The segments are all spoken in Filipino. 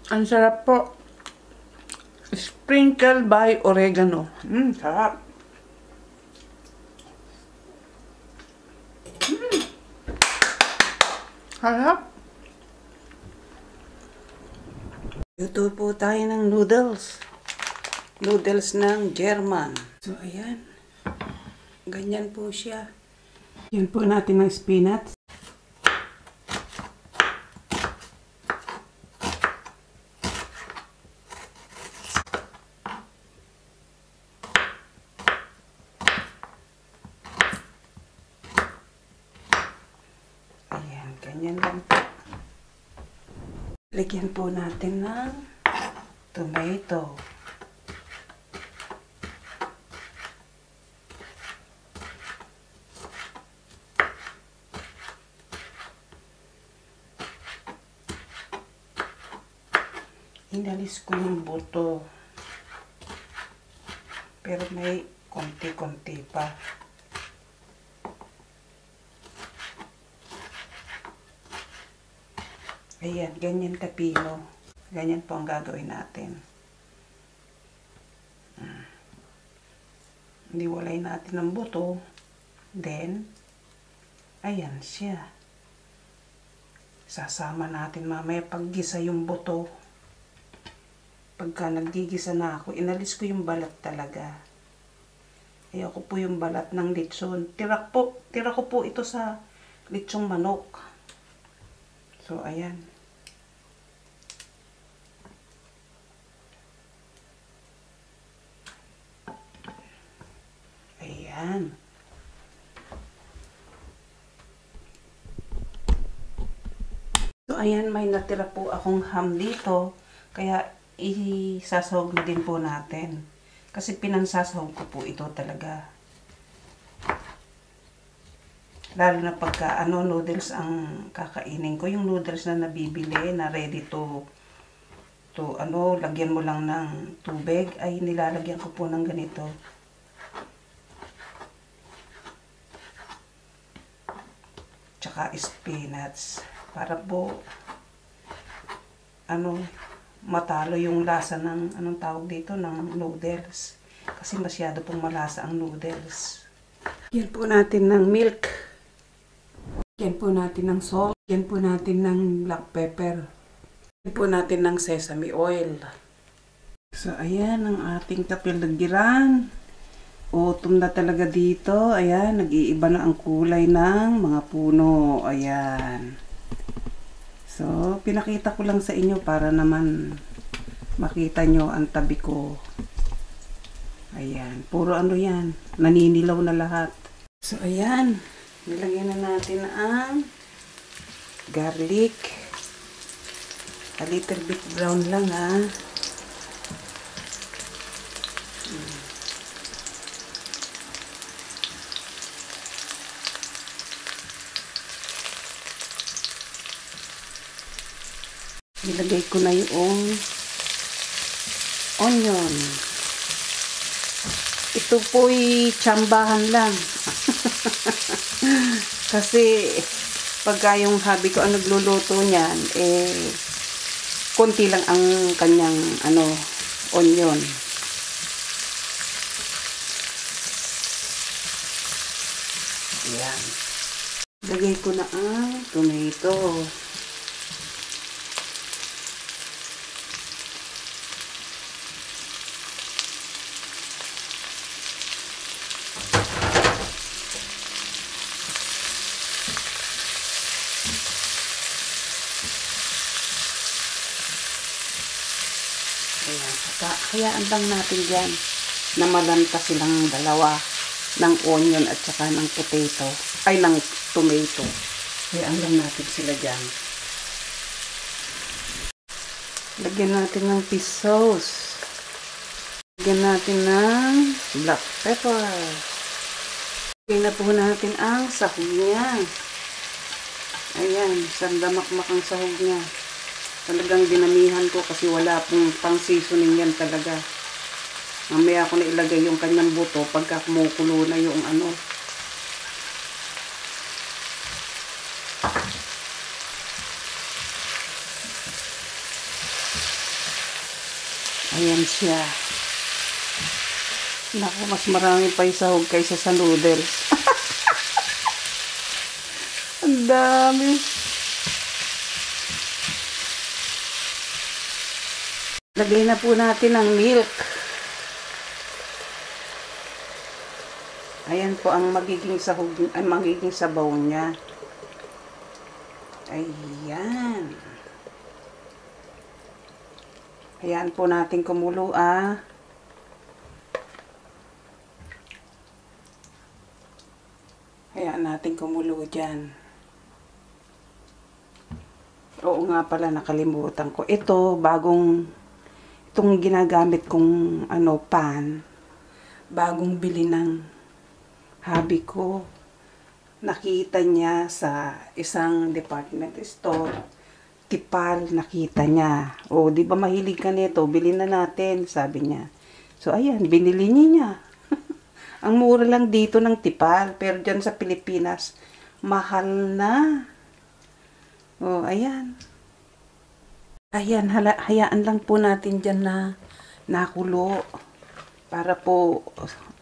Ang sarap po. Sprinkle by oregano. Sarap. Sarap. Luto po tayo ng noodles. Noodles ng German. So, ayan. Ganyan po siya. Yan po natin ng spinach. Ayan, ganyan lang po. Lagyan po natin ng tomato. Inalis ko yung buto. Pero may konti-konti pa. Ayan, ganyan kapino. Ganyan po ang gagawin natin. Niwalay natin ang buto. Then, ayan siya. Sasama natin mamaya paggisa yung buto. Pagka naggigisa na ako, inalis ko yung balat talaga. Ayoko po yung balat ng lechon. Tira ko po ito sa lechong manok. So, ayan. Ayan. So, ayan, may natira po akong ham dito. Kaya, isasahog na din po natin. Kasi pinansasahog ko po ito talaga. Lalo na pagka noodles ang kakainin ko. Yung noodles na nabibili na ready to lagyan mo lang ng tubig. Ay nilalagyan ko po ng ganito. Tsaka spinach. Para po matalo yung lasa ng anong tawag dito ng noodles. Kasi masyado pong malasa ang noodles. Yan po natin ng milk. Yan po natin ng salt. Yan po natin ng black pepper. Yan po natin ng sesame oil. So, ayan ang ating kapiligiran. Autumn na talaga dito. Ayan, nag-iiba na ang kulay ng mga puno. Ayan. So, pinakita ko lang sa inyo para naman makita nyo ang tabi ko. Ayan, puro yan. Naninilaw na lahat. So, ayan. Nilagyan na natin ang garlic. A little bit brown lang ha. Nilagay ko na yung onion. Ito po'y tsambahan lang. Kasi pagka yung hubby ko ang nagluluto niyan, konti lang ang kanyang onion. Ayan. Lagay ko na ang tomato. Ayan, hayaan lang natin dyan na malanta silang dalawa ng onion at saka ng potato, ay ng tomato. Hayaan lang natin sila dyan. Lagyan natin ng fish sauce. Lagyan natin ng black pepper. Lagyan na po natin ang sahog niya. Ayan, sandamakmak ang sahog niya. Talagang dinamihan ko kasi wala pong pang-seasoning yan talaga. Mamaya ako na ilagay yung kanyang buto pagka kumukulo na yung Ayan siya. Naku, mas marami pa yung sahog kaysa sa noodles. Ang dami. Lagay na po natin ang milk. Ayan po ang magiging sahog, ay magiging sabaw niya. Ayan. Hayaan po natin kumulo Hayaan natin kumulo dyan. Oo nga pala, nakalimutan ko. Itong ginagamit kong pan, bagong bili ng hubby ko. Nakita niya sa isang department store. Tipal, nakita niya. O, di ba mahilig ka nito? Bilhin na natin, sabi niya. So, ayan, binili niya. Ang mura lang dito ng tipal. Pero dyan sa Pilipinas, mahal na. O, ayan. Ayan, hayaan lang po natin dyan na nakulo. Para po,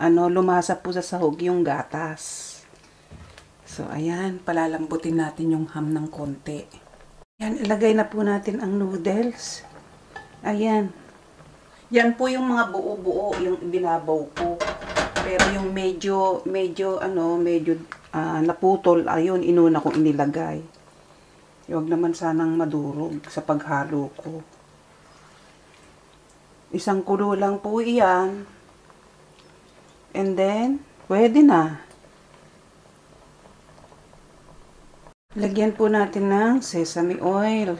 lumasa po sa sahog yung gatas. So, ayan, palalambutin natin yung ham ng konti. Ayan, ilagay na po natin ang noodles. Ayan. Yan po yung mga buo-buo, yung binabaw ko. Pero yung medyo naputol, ayun, inuna kong inilagay. Huwag naman sanang madurog sa paghalo ko. Isang kulo lang po iyan. And then, pwede na. Lagyan po natin ng sesame oil.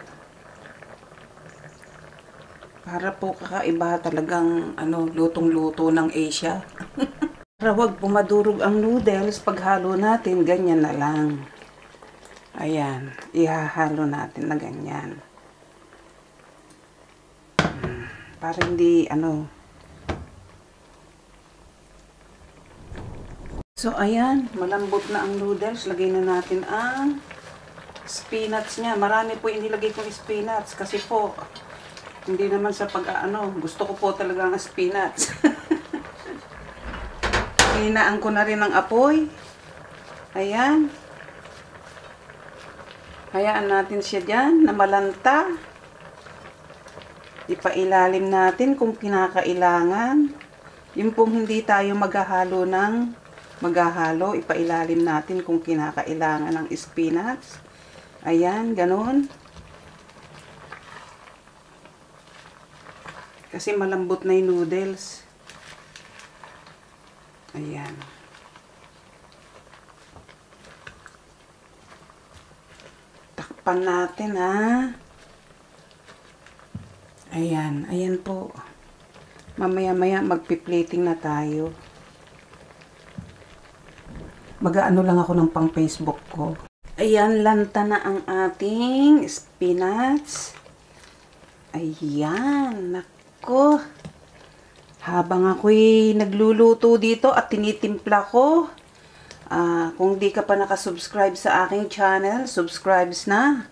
Para po kakaiba talagang lutong-luto ng Asia. Para wag po madurog ang noodles, paghalo natin, ganyan na lang. Ayan, ihahalo natin na ganyan. Para hindi So, ayan, malambot na ang noodles. Lagay na natin ang spinach niya. Marami po inilagay kong spinach kasi po, hindi naman sa gusto ko po talaga ang spinach. Hinaan ko na rin ang apoy. Ayan. Hayaan natin siya dyan na malanta. Ipailalim natin kung kinakailangan. Yung pong hindi tayo maghahalo, ipailalim natin kung kinakailangan ng spinach. Ayan, ganun. Kasi malambot na yung noodles. Ayan. Takpan natin Ayan, ayan po. Mamaya-maya magpi-plating na tayo. Mag-aano lang ako ng pang Facebook ko. Ayan, lanta na ang ating spinach. Ayan, nako. Habang ako'y nagluluto dito at tinitimpla ko, kung di ka pa nakasubscribe sa aking channel, subscribe na.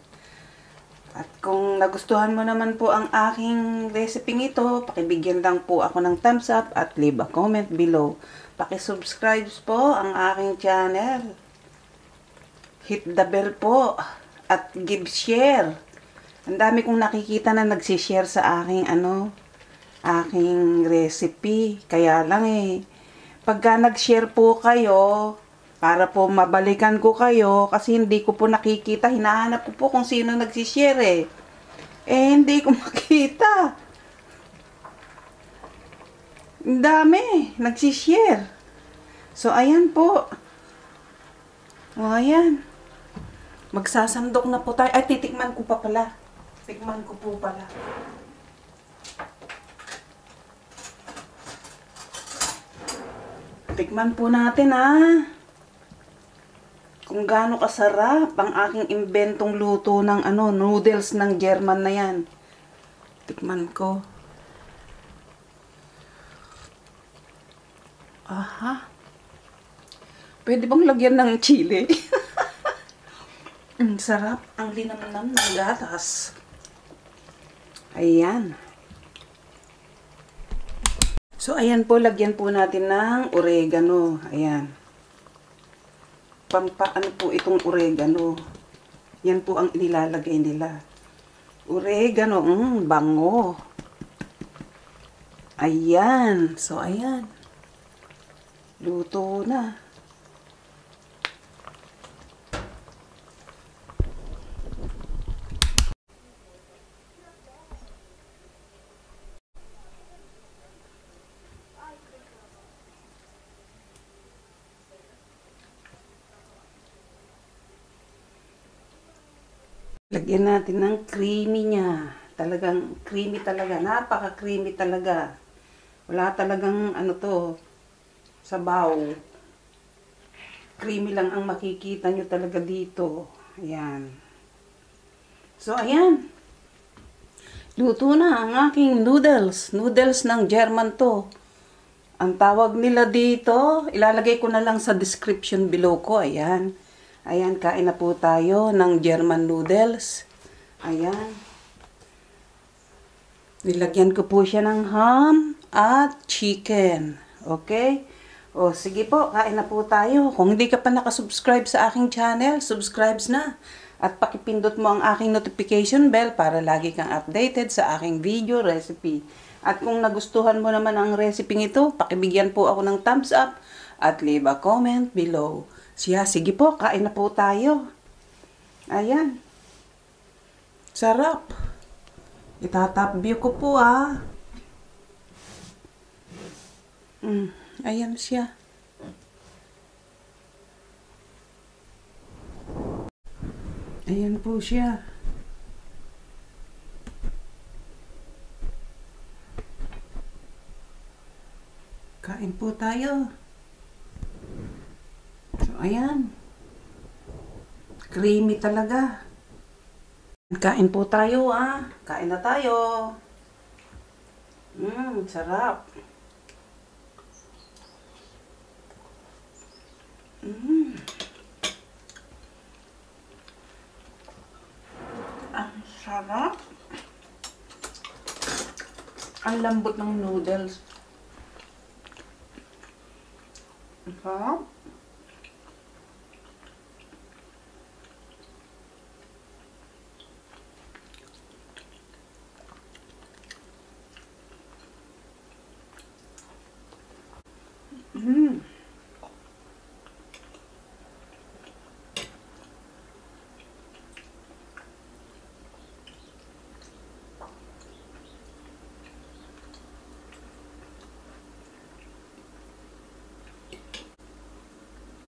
At kung nagustuhan mo naman po ang aking recipe ito, pakibigyan lang po ako ng thumbs up at leave a comment below. Pakisubscribe po ang aking channel. Hit the bell po at give share. Ang dami kong nakikita na nagsishare sa aking aking recipe. Kaya lang pagka nag-share po kayo, para po mabalikan ko kayo, kasi hindi ko po nakikita, hinahanap ko po kung sino nagsishare hindi ko makita. Ang dami nagsishare. So, ayan po. O, ayan. Magsasandok na po tayo. Ay, titikman ko pa pala. Tikman ko po pala. Tikman po natin kung gaano kasarap ang aking imbentong luto ng noodles ng German na yan. Tikman ko. Aha. Pwede bang lagyan ng chili? Ang sarap. Ang linamnam ng gatas. Ayan. So, ayan po, lagyan po natin ng oregano. Ayan. Ano po itong oregano. Yan po ang inilalagay nila. Oregano, bango. Ayan. So, ayan. Luto na. Lagyan natin ng creamy niya. Talagang creamy talaga. Napaka-creamy talaga. Wala talagang sabaw. Creamy lang ang makikita nyo talaga dito. Ayan. So, ayan. Luto na ang aking noodles. Noodles ng German to. Ang tawag nila dito, ilalagay ko na lang sa description below ko. Ayan. Ayan, kain na po tayo ng German noodles. Ayan. Nilagyan ko po siya ng ham at chicken. Okay? O, sige po, kain na po tayo. Kung hindi ka pa nakasubscribe sa aking channel, subscribe na. At pakipindot mo ang aking notification bell para lagi kang updated sa aking video recipe. At kung nagustuhan mo naman ang recipe ito, pakibigyan po ako ng thumbs up at leave a comment below. Sige po, kain na po tayo. Ayan. Sarap. Itatap view ko po Ayan siya. Ayan po siya. Kain po tayo. So, ayan. Creamy talaga. Kain po tayo, Kain na tayo. Sarap. Ang sarap. Ang lambot ng noodles. Sarap.